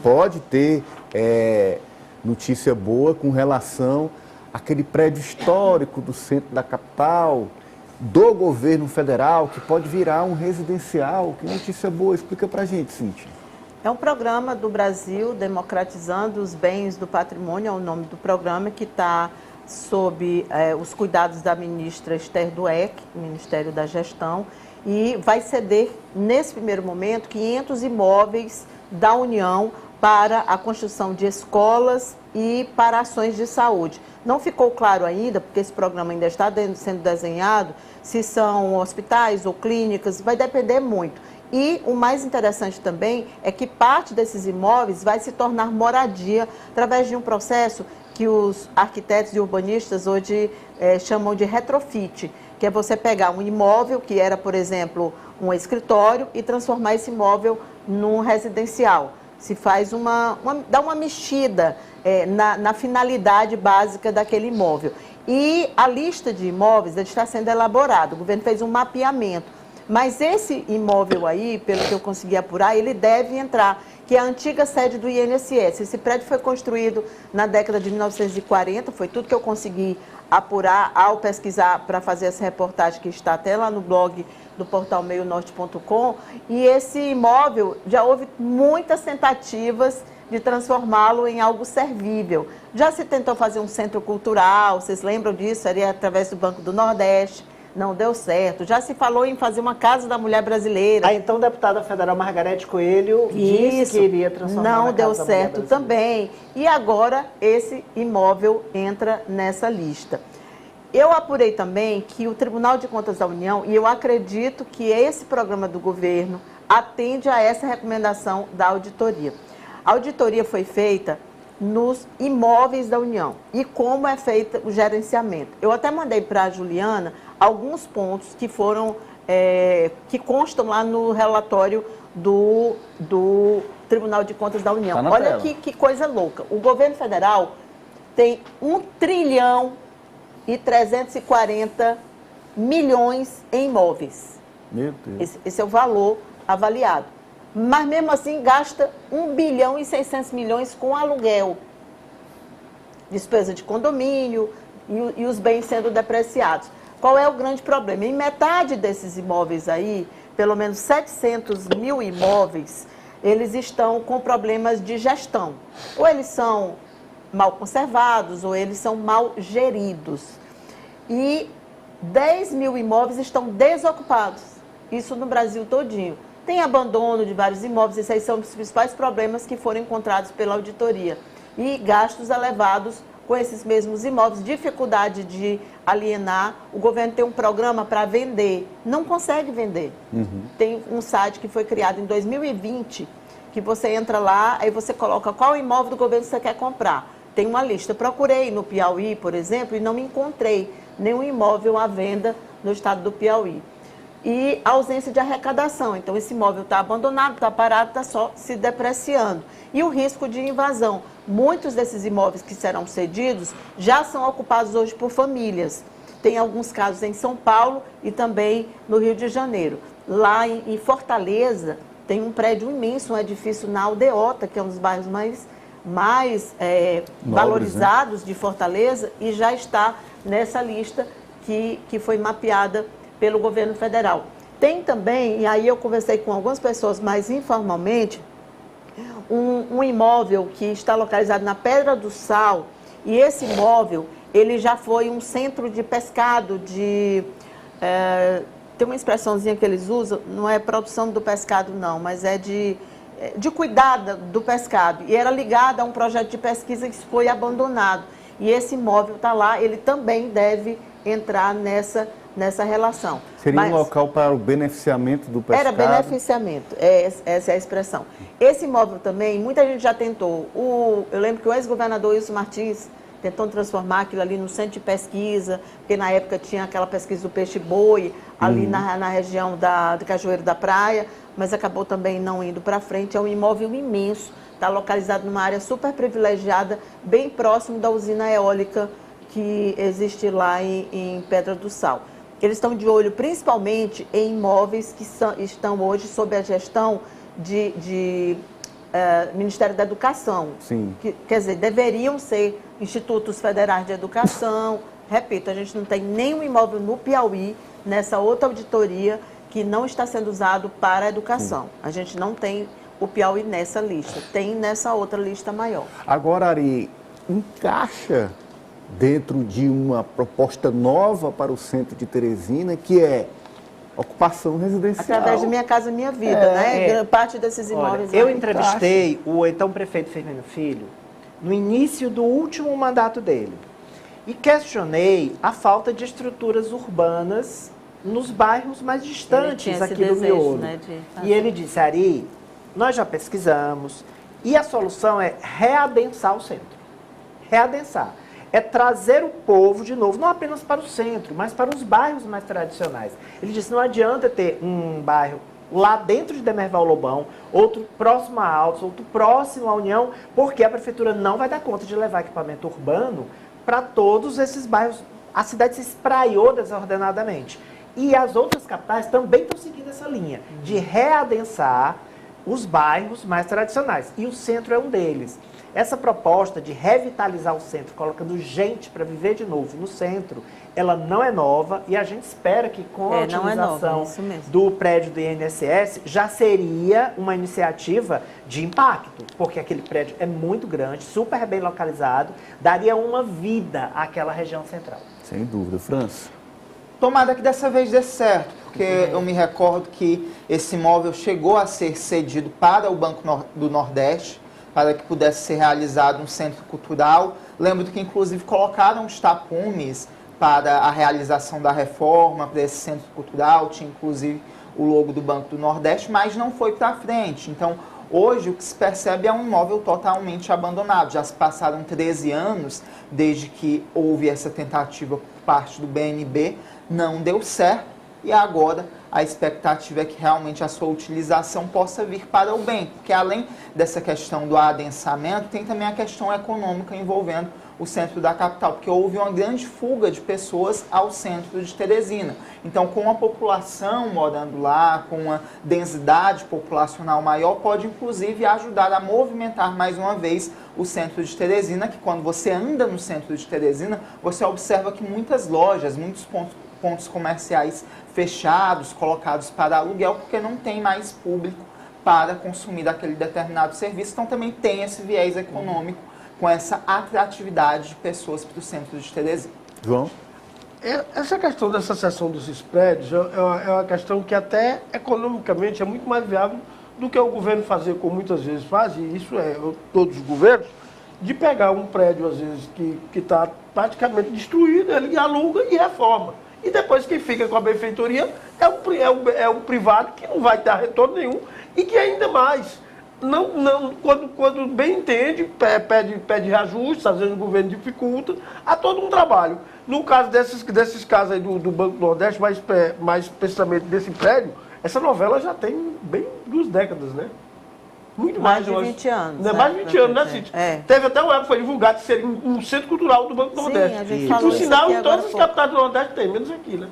Pode ter notícia boa com relação àquele prédio histórico do centro da capital, do governo federal, que pode virar um residencial. Que notícia boa? Explica pra gente, Cíntia. É um programa do Brasil, Democratizando os Bens do Patrimônio, é o nome do programa, que está sob os cuidados da ministra Esther Dweck, Ministério da Gestão, e vai ceder, nesse primeiro momento, 500 imóveis da União para a construção de escolas e para ações de saúde. Não ficou claro ainda, porque esse programa ainda está sendo desenhado, se são hospitais ou clínicas, vai depender muito. E o mais interessante também é que parte desses imóveis vai se tornar moradia através de um processo que os arquitetos e urbanistas hoje chamam de retrofit, que é você pegar um imóvel que era, por exemplo, um escritório e transformar esse imóvel num residencial. Se faz dá uma mexida na finalidade básica daquele imóvel. E a lista de imóveis está sendo elaborada, o governo fez um mapeamento. Mas esse imóvel aí, pelo que eu consegui apurar, ele deve entrar, que é a antiga sede do INSS. Esse prédio foi construído na década de 1940, foi tudo que eu consegui apurar ao pesquisar para fazer essa reportagem que está até lá no blog do portal meionorte.com. E esse imóvel, já houve muitas tentativas de transformá-lo em algo servível. Já se tentou fazer um centro cultural, vocês lembram disso? Seria através do Banco do Nordeste. Não deu certo. Já se falou em fazer uma Casa da Mulher Brasileira. A então deputada federal Margarete Coelho disse que iria transformar na Casa da Mulher Brasileira. Não deu certo também. E agora esse imóvel entra nessa lista. Eu apurei também que o Tribunal de Contas da União, e eu acredito que esse programa do governo atende a essa recomendação da auditoria. A auditoria foi feita nos imóveis da União e como é feito o gerenciamento. Eu até mandei para a Juliana alguns pontos que foram, que constam lá no relatório do Tribunal de Contas da União. Tá. Olha que coisa louca. O governo federal tem 1 trilhão e 340 milhões em imóveis. Meu Deus. Esse é o valor avaliado. Mas mesmo assim gasta 1 bilhão e 600 milhões com aluguel, despesa de condomínio e os bens sendo depreciados. Qual é o grande problema? Em metade desses imóveis aí, pelo menos 700 mil imóveis, eles estão com problemas de gestão. Ou eles são mal conservados, ou eles são mal geridos. E 10 mil imóveis estão desocupados. Isso no Brasil todinho. Tem abandono de vários imóveis, esses aí são os principais problemas que foram encontrados pela auditoria. E gastos elevados com esses mesmos imóveis, dificuldade de alienar. O governo tem um programa para vender, não consegue vender. Tem um site que foi criado em 2020, que você entra lá, aí você coloca qual imóvel do governo você quer comprar. Tem uma lista. Procurei no Piauí, por exemplo, e não me encontrei nenhum imóvel à venda no estado do Piauí. E ausência de arrecadação. Então, esse imóvel está abandonado, está parado, está só se depreciando. E o risco de invasão. Muitos desses imóveis que serão cedidos já são ocupados hoje por famílias. Tem alguns casos em São Paulo e também no Rio de Janeiro. Lá em Fortaleza, tem um prédio imenso, um edifício na Aldeota, que é um dos bairros mais valorizados, né, de Fortaleza, e já está nessa lista que foi mapeada pelo governo federal. Tem também, e aí eu conversei com algumas pessoas mais informalmente, um imóvel que está localizado na Pedra do Sal, e esse imóvel, ele já foi um centro de pescado, tem uma expressãozinha que eles usam, não é produção do pescado não, mas é de cuidar do pescado, e era ligado a um projeto de pesquisa que foi abandonado. E esse imóvel está lá, ele também deve entrar nessa relação. Seria um local para o beneficiamento do pescado? Era beneficiamento, essa é a expressão. Esse imóvel também, muita gente já tentou. Eu lembro que o ex-governador Wilson Martins tentou transformar aquilo ali no centro de pesquisa, porque na época tinha aquela pesquisa do peixe-boi, ali na região do Cajueiro da Praia, mas acabou também não indo para frente. É um imóvel imenso, está localizado numa área super privilegiada, bem próximo da usina eólica que existe lá em Pedra do Sal. Eles estão de olho principalmente em imóveis que estão hoje sob a gestão de Ministério da Educação. Sim. Quer dizer, deveriam ser institutos federais de educação. Repito, a gente não tem nenhum imóvel no Piauí, nessa outra auditoria, que não está sendo usado para a educação. Sim. A gente não tem o Piauí nessa lista, tem nessa outra lista maior. Agora, Ari, encaixa dentro de uma proposta nova para o centro de Teresina, que é ocupação residencial. Através de Minha Casa Minha Vida, né? Grande parte desses imóveis. Olha, eu entrevistei o então prefeito Firmino Filho no início do último mandato dele e questionei a falta de estruturas urbanas nos bairros mais distantes aqui do miolo. Né, e ele disse, Ari, nós já pesquisamos e a solução é readensar o centro. Readensar. É trazer o povo de novo, não apenas para o centro, mas para os bairros mais tradicionais. Ele disse, não adianta ter um bairro lá dentro de Demerval Lobão, outro próximo a Altos, outro próximo à União, porque a prefeitura não vai dar conta de levar equipamento urbano para todos esses bairros. A cidade se espraiou desordenadamente. E as outras capitais também estão seguindo essa linha de readensar os bairros mais tradicionais. E o centro é um deles. Essa proposta de revitalizar o centro, colocando gente para viver de novo no centro, ela não é nova e a gente espera que com a utilização do prédio do INSS já seria uma iniciativa de impacto, porque aquele prédio é muito grande, super bem localizado, daria uma vida àquela região central. Sem dúvida. França? Tomara que dessa vez dê certo, porque eu me recordo que esse imóvel chegou a ser cedido para o Banco do Nordeste, para que pudesse ser realizado um centro cultural. Lembro que, inclusive, colocaram os tapumes para a realização da reforma para esse centro cultural, tinha, inclusive, o logo do Banco do Nordeste, mas não foi para frente. Então, hoje, o que se percebe é um imóvel totalmente abandonado. Já se passaram 13 anos desde que houve essa tentativa por parte do BNB, não deu certo, e agora a expectativa é que realmente a sua utilização possa vir para o bem, porque além dessa questão do adensamento, tem também a questão econômica envolvendo o centro da capital, porque houve uma grande fuga de pessoas ao centro de Teresina. Então, com a população morando lá, com uma densidade populacional maior, pode inclusive ajudar a movimentar mais uma vez o centro de Teresina, que quando você anda no centro de Teresina, você observa que muitas lojas, muitos pontos comerciais fechados, colocados para aluguel, porque não tem mais público para consumir aquele determinado serviço. Então também tem esse viés econômico com essa atratividade de pessoas para o centro de Teresina. João? Essa questão dessa cessão desses prédios é uma questão que até economicamente é muito mais viável do que o governo fazer, como muitas vezes faz, e isso é todos os governos, de pegar um prédio, às vezes, que está praticamente destruído, ele aluga e reforma. E depois quem fica com a benfeitoria é o privado, que não vai dar retorno nenhum e que ainda mais, quando bem entende, pede reajuste, às vezes o governo dificulta, há todo um trabalho. No caso desses casos aí do Banco do Nordeste, mais especificamente desse prédio, essa novela já tem bem 2 décadas, né? Muito mais de 20 anos. Né? Mais de 20 anos, né, Cíntia? Teve até uma época, foi divulgado que seria um centro cultural do Banco do Nordeste. A gente e, falou por sinal, em todas as pouco. capitais do Nordeste tem, menos aqui, né?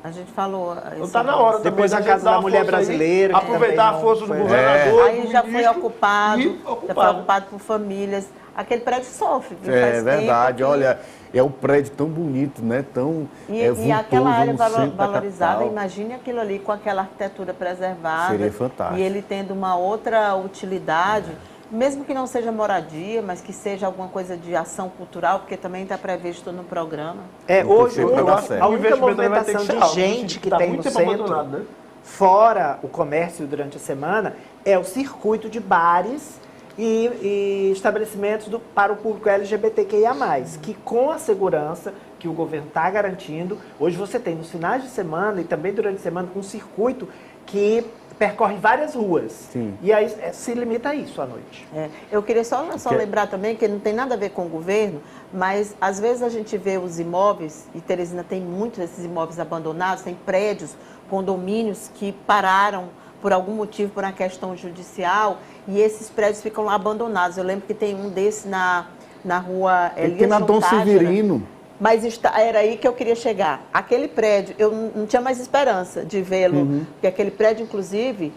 A gente falou. Então está na hora depois também a Casa da Mulher Brasileira. Aproveitar a força do governador. Aí já foi ocupado, já foi ocupado por famílias. Aquele prédio sofre. É verdade, olha, é um prédio tão bonito, né? Tão e aquela área valorizada, imagine aquilo ali com aquela arquitetura preservada. Seria fantástico. E ele tendo uma outra utilidade, mesmo que não seja moradia, mas que seja alguma coisa de ação cultural, porque também está previsto no programa. Hoje eu acho que a única movimentação de gente que tem no centro, fora o comércio durante a semana, é o circuito de bares e estabelecimentos para o público LGBTQIA+, que com a segurança que o governo está garantindo, hoje você tem nos finais de semana e também durante a semana um circuito que percorre várias ruas. Sim. E aí se limita a isso à noite. Eu queria só lembrar também que não tem nada a ver com o governo, mas às vezes a gente vê os imóveis, e Teresina tem muitos desses imóveis abandonados, tem prédios, condomínios que pararam por algum motivo, por uma questão judicial, e esses prédios ficam lá abandonados. Eu lembro que tem um desse na rua Elias Tem na Dom Severino. Mas era aí que eu queria chegar. Aquele prédio, eu não tinha mais esperança de vê-lo, porque aquele prédio, inclusive,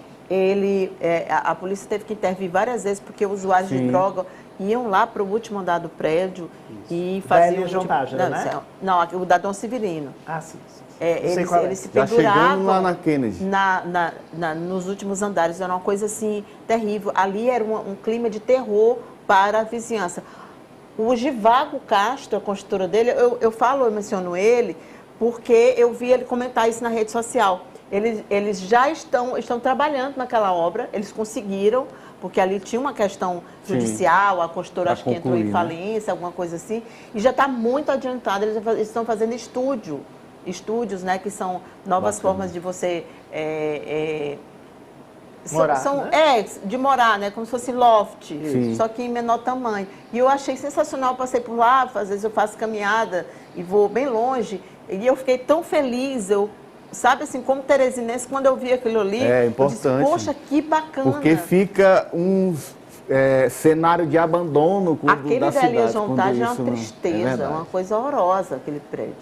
a polícia teve que intervir várias vezes porque usuários de droga iam lá para o último andar do prédio e faziam... Não, o da Dom Severino. Ah, sim. Eles se Já penduravam chegando lá na Kennedy. nos últimos andares. Era uma coisa assim terrível. Ali era um clima de terror para a vizinhança. O Givago Castro, a construtora dele, eu menciono ele porque eu vi ele comentar isso na rede social. Eles já estão trabalhando naquela obra, eles conseguiram, porque ali tinha uma questão judicial, a construtora acho que entrou em falência, alguma coisa assim, e já está muito adiantado. Eles estão fazendo estúdios, né, que são novas formas de você morar, né? De morar, né, como se fosse loft, só que em menor tamanho. E eu achei sensacional, passei por lá, às vezes eu faço caminhada e vou bem longe, e eu fiquei tão feliz, sabe assim, como teresinense, quando eu vi aquilo ali, importante. eu disse, poxa, que bacana. Porque fica um cenário de abandono da cidade. Aquele dali, a Jontagem é uma tristeza, uma coisa horrorosa, aquele prédio.